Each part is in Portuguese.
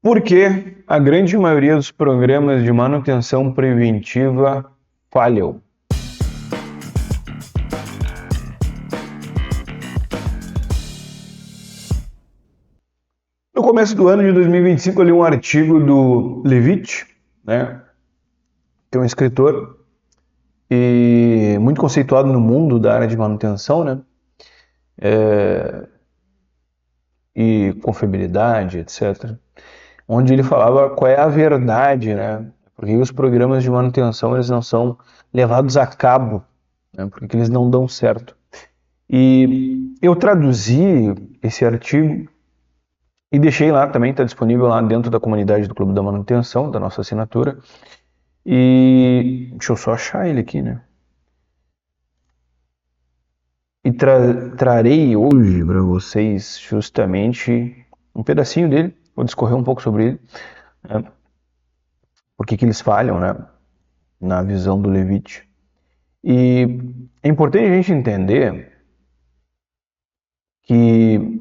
Por que a grande maioria dos programas de manutenção preventiva falham? No começo do ano de 2025, eu li um artigo do Levitt, né, que é um escritor e muito conceituado no mundo da área de manutenção, né, e confiabilidade, etc., onde ele falava qual é a verdade, né, porque os programas de manutenção eles não são levados a cabo, né, porque eles não dão certo. E eu traduzi esse artigo e deixei lá também, está disponível lá dentro da comunidade do Clube da Manutenção, da nossa assinatura. E deixa eu só achar ele aqui, né? E trarei hoje para vocês justamente um pedacinho dele, vou discorrer um pouco sobre ele, né? Por que eles falham, né? Na visão do Levitt. E é importante a gente entender que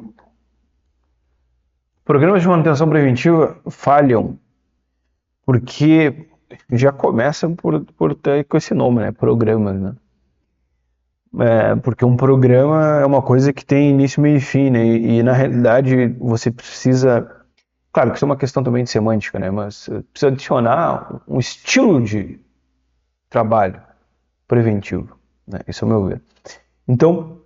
programas de manutenção preventiva falham porque já começa por ter com esse nome, né? Programas, né? Porque um programa é uma coisa que tem início, meio e fim, né? E na realidade você precisa, claro que isso é uma questão também de semântica, né? Mas precisa adicionar um estilo de trabalho preventivo, né? Isso é o meu ver. Então,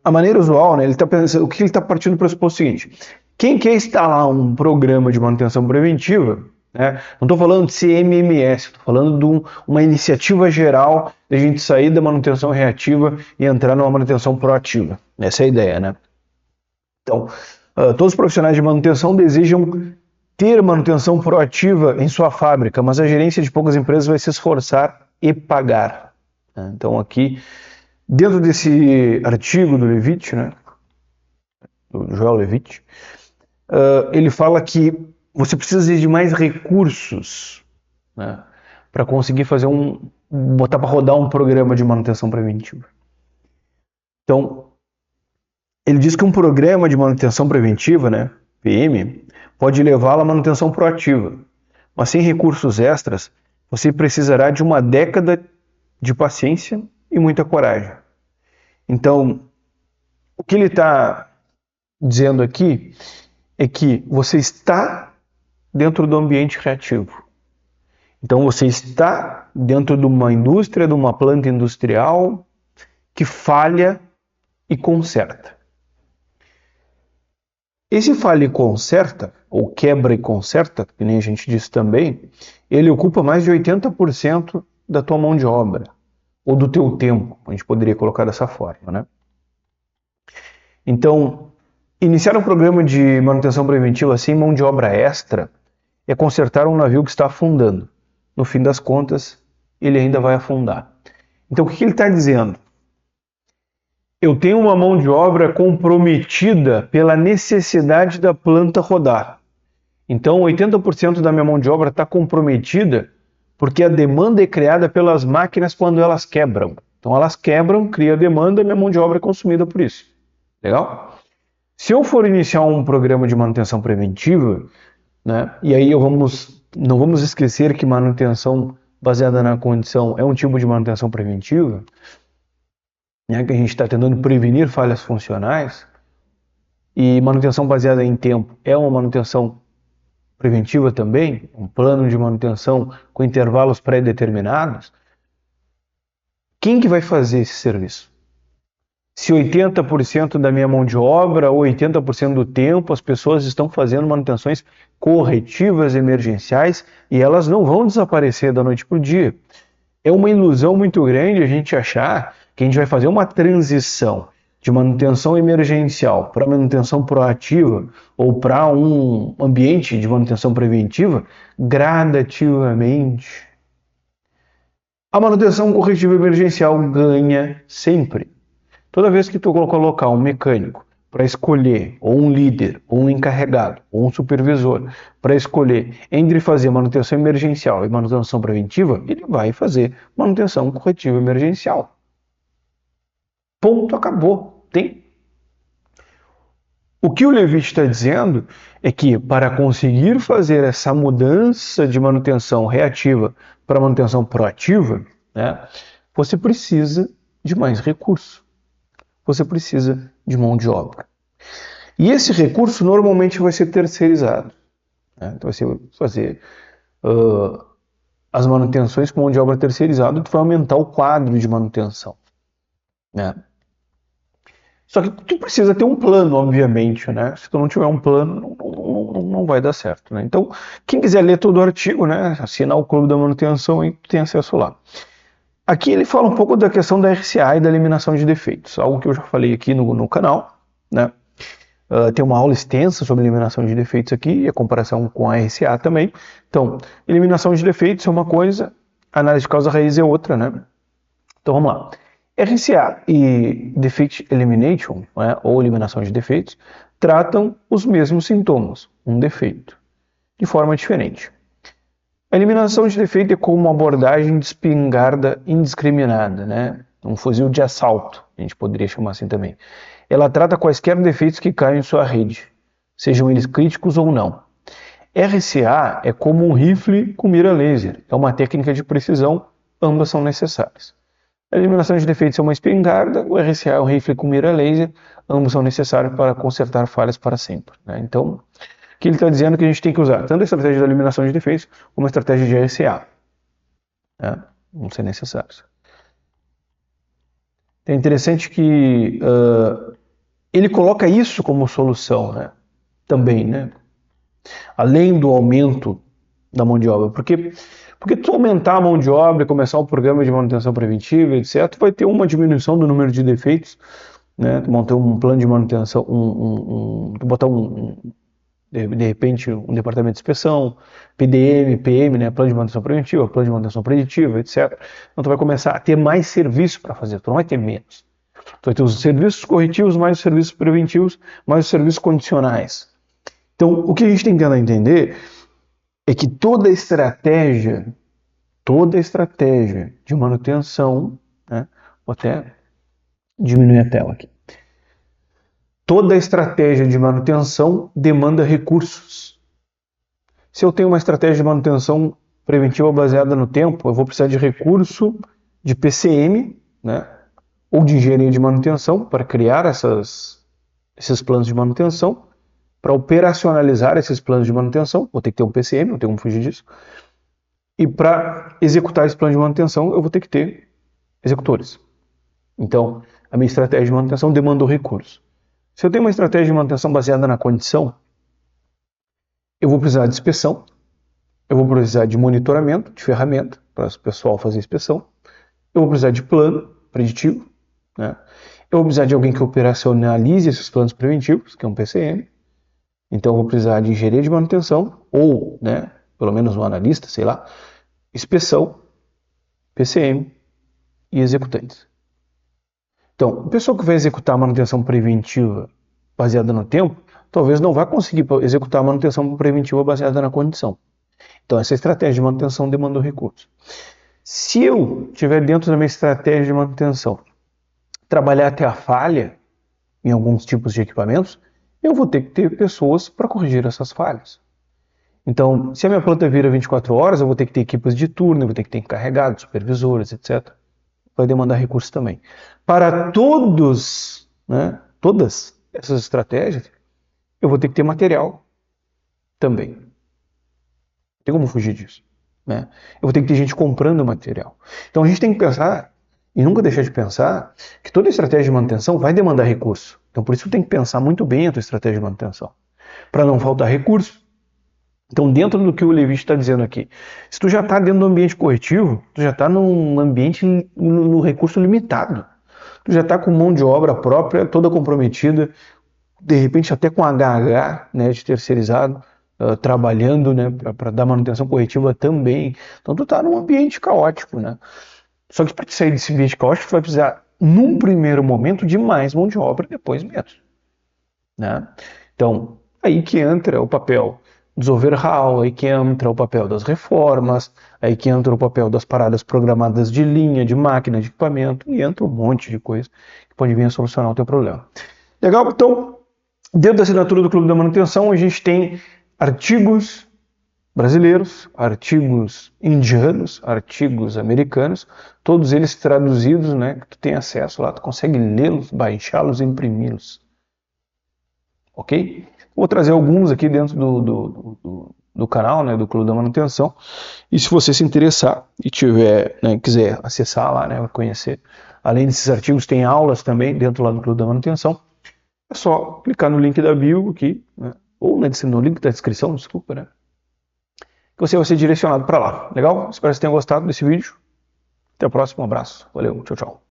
a maneira usual, né? Ele tá pensando, o que ele está partindo para o seguinte: quem quer instalar um programa de manutenção preventiva, né? Não estou falando de CMMS, estou falando de uma iniciativa geral de a gente sair da manutenção reativa e entrar numa manutenção proativa. Essa é a ideia, né? Então, todos os profissionais de manutenção desejam ter manutenção proativa em sua fábrica, mas a gerência de poucas empresas vai se esforçar e pagar. Então, aqui, dentro desse artigo do Levitt, né, do Joel Levitt, ele fala que você precisa de mais recursos, né, para conseguir fazer botar para rodar um programa de manutenção preventiva. Então, ele diz que um programa de manutenção preventiva, né, PM, pode levá-lo à manutenção proativa, mas sem recursos extras, você precisará de uma década de paciência e muita coragem. Então, o que ele está dizendo aqui é que você está dentro do ambiente reativo. Então, você está dentro de uma indústria, de uma planta industrial que falha e conserta. Esse falha e conserta, ou quebra e conserta, que nem a gente disse também, ele ocupa mais de 80% da tua mão de obra, ou do teu tempo, a gente poderia colocar dessa forma, né? Então, iniciar um programa de manutenção preventiva sem mão de obra extra é consertar um navio que está afundando. No fim das contas, ele ainda vai afundar. Então, o que ele está dizendo? Eu tenho uma mão de obra comprometida pela necessidade da planta rodar. Então, 80% da minha mão de obra está comprometida porque a demanda é criada pelas máquinas quando elas quebram. Então, elas quebram, cria demanda e minha mão de obra é consumida por isso. Legal? Se eu for iniciar um programa de manutenção preventiva, né, e aí não vamos esquecer que manutenção baseada na condição é um tipo de manutenção preventiva, né, que a gente está tentando prevenir falhas funcionais, e manutenção baseada em tempo é uma manutenção preventiva também, um plano de manutenção com intervalos pré-determinados. Quem que vai fazer esse serviço? Se 80% da minha mão de obra ou 80% do tempo as pessoas estão fazendo manutenções corretivas emergenciais e elas não vão desaparecer da noite para o dia. É uma ilusão muito grande a gente achar que a gente vai fazer uma transição de manutenção emergencial para manutenção proativa ou para um ambiente de manutenção preventiva gradativamente. A manutenção corretiva emergencial ganha sempre. Toda vez que tu colocar um mecânico para escolher, ou um líder, ou um encarregado, ou um supervisor, para escolher entre fazer manutenção emergencial e manutenção preventiva, ele vai fazer manutenção corretiva emergencial. Ponto, acabou. Tem. O que o Levit está dizendo é que para conseguir fazer essa mudança de manutenção reativa para manutenção proativa, né, você precisa de mais recurso. Você precisa de mão de obra. E esse recurso normalmente vai ser terceirizado. Né? Então você vai fazer as manutenções com mão de obra terceirizada, tu vai aumentar o quadro de manutenção. Né? Só que tu precisa ter um plano, obviamente, né? Se tu não tiver um plano, não vai dar certo, né? Então, quem quiser ler todo o artigo, né? Assinar o Clube da Manutenção, aí tu tem acesso lá. Aqui ele fala um pouco da questão da RCA e da eliminação de defeitos, algo que eu já falei aqui no canal, né? Tem uma aula extensa sobre eliminação de defeitos aqui e a comparação com a RCA também. Então, eliminação de defeitos é uma coisa, análise de causa-raiz é outra, né? Então, vamos lá. RCA e Defect Elimination, né, ou eliminação de defeitos, tratam os mesmos sintomas, um defeito, de forma diferente. A eliminação de defeito é como uma abordagem de espingarda indiscriminada, né? Um fuzil de assalto, a gente poderia chamar assim também. Ela trata quaisquer defeitos que caem em sua rede, sejam eles críticos ou não. RCA é como um rifle com mira laser, é uma técnica de precisão, ambas são necessárias. A eliminação de defeitos é uma espingarda, o RCA é um rifle com mira laser, ambos são necessários para consertar falhas para sempre. Né? Então, o que ele está dizendo é que a gente tem que usar tanto a estratégia da eliminação de defeitos como a estratégia de RCA. Né? Vão ser necessários. É interessante que ele coloca isso como solução, né? Também, né? Além do aumento da mão de obra, porque tu aumentar a mão de obra e começar um programa de manutenção preventiva, etc., tu vai ter uma diminuição do número de defeitos, né? Tu montar um plano de manutenção, tu botar de repente um departamento de inspeção, PDM, PM, né? Plano de manutenção preventiva, plano de manutenção preditiva, etc. Então tu vai começar a ter mais serviço para fazer, tu não vai ter menos. Tu vai ter os serviços corretivos, mais os serviços preventivos, mais os serviços condicionais. Então, o que a gente tem que tentar entender é que toda estratégia de manutenção, né? Vou até diminuir a tela aqui. Toda estratégia de manutenção demanda recursos. Se eu tenho uma estratégia de manutenção preventiva baseada no tempo, eu vou precisar de recurso de PCM, né? Ou de engenharia de manutenção para criar esses planos de manutenção. Para operacionalizar esses planos de manutenção, vou ter que ter um PCM, não tem como fugir disso. E para executar esse plano de manutenção, eu vou ter que ter executores. Então, a minha estratégia de manutenção demandou recursos. Se eu tenho uma estratégia de manutenção baseada na condição, eu vou precisar de inspeção, eu vou precisar de monitoramento, de ferramenta, para o pessoal fazer inspeção, eu vou precisar de plano preditivo, né? Eu vou precisar de alguém que operacionalize esses planos preventivos, que é um PCM. Então, eu vou precisar de engenharia de manutenção, ou, né, pelo menos um analista, sei lá, inspeção, PCM e executantes. Então, o pessoal que vai executar a manutenção preventiva baseada no tempo, talvez não vá conseguir executar a manutenção preventiva baseada na condição. Então, essa estratégia de manutenção demandou recursos. Se eu tiver dentro da minha estratégia de manutenção, trabalhar até a falha em alguns tipos de equipamentos, eu vou ter que ter pessoas para corrigir essas falhas. Então, se a minha planta vira 24 horas, eu vou ter que ter equipes de turno, eu vou ter que ter encarregados, supervisores, etc. Vai demandar recursos também. Para todas essas estratégias, eu vou ter que ter material também. Não tem como fugir disso. Né? Eu vou ter que ter gente comprando material. Então, a gente tem que pensar, e nunca deixar de pensar, que toda estratégia de manutenção vai demandar recurso. Então, por isso, tu tem que pensar muito bem a tua estratégia de manutenção, para não faltar recurso. Então, dentro do que o Levit está dizendo aqui, se tu já está dentro do ambiente corretivo, tu já está num ambiente no recurso limitado. Tu já está com mão de obra própria, toda comprometida, de repente até com HH, né, de terceirizado, trabalhando, né, para dar manutenção corretiva também. Então, tu está num ambiente caótico, né? Só que para te sair desse ambiente caótico, tu vai precisar, num primeiro momento, de mais mão de obra, depois menos. Né? Então, aí que entra o papel dos overhaul, aí que entra o papel das reformas, aí que entra o papel das paradas programadas de linha, de máquina, de equipamento, e entra um monte de coisa que pode vir a solucionar o teu problema. Legal? Então, Dentro da assinatura do Clube da Manutenção, a gente tem artigos brasileiros, artigos indianos, artigos americanos, todos eles traduzidos, né, que tu tem acesso lá, tu consegue lê-los, baixá-los e imprimi-los. Ok? Vou trazer alguns aqui dentro do canal, né, do Clube da Manutenção, e se você se interessar e tiver, né, quiser acessar lá, né, conhecer, além desses artigos, tem aulas também dentro lá do Clube da Manutenção, é só clicar no link da bio aqui, né, ou no link da descrição, desculpa, né, que você vai ser direcionado para lá. Legal? Espero que você tenha gostado desse vídeo. Até o próximo, um abraço. Valeu, tchau, tchau.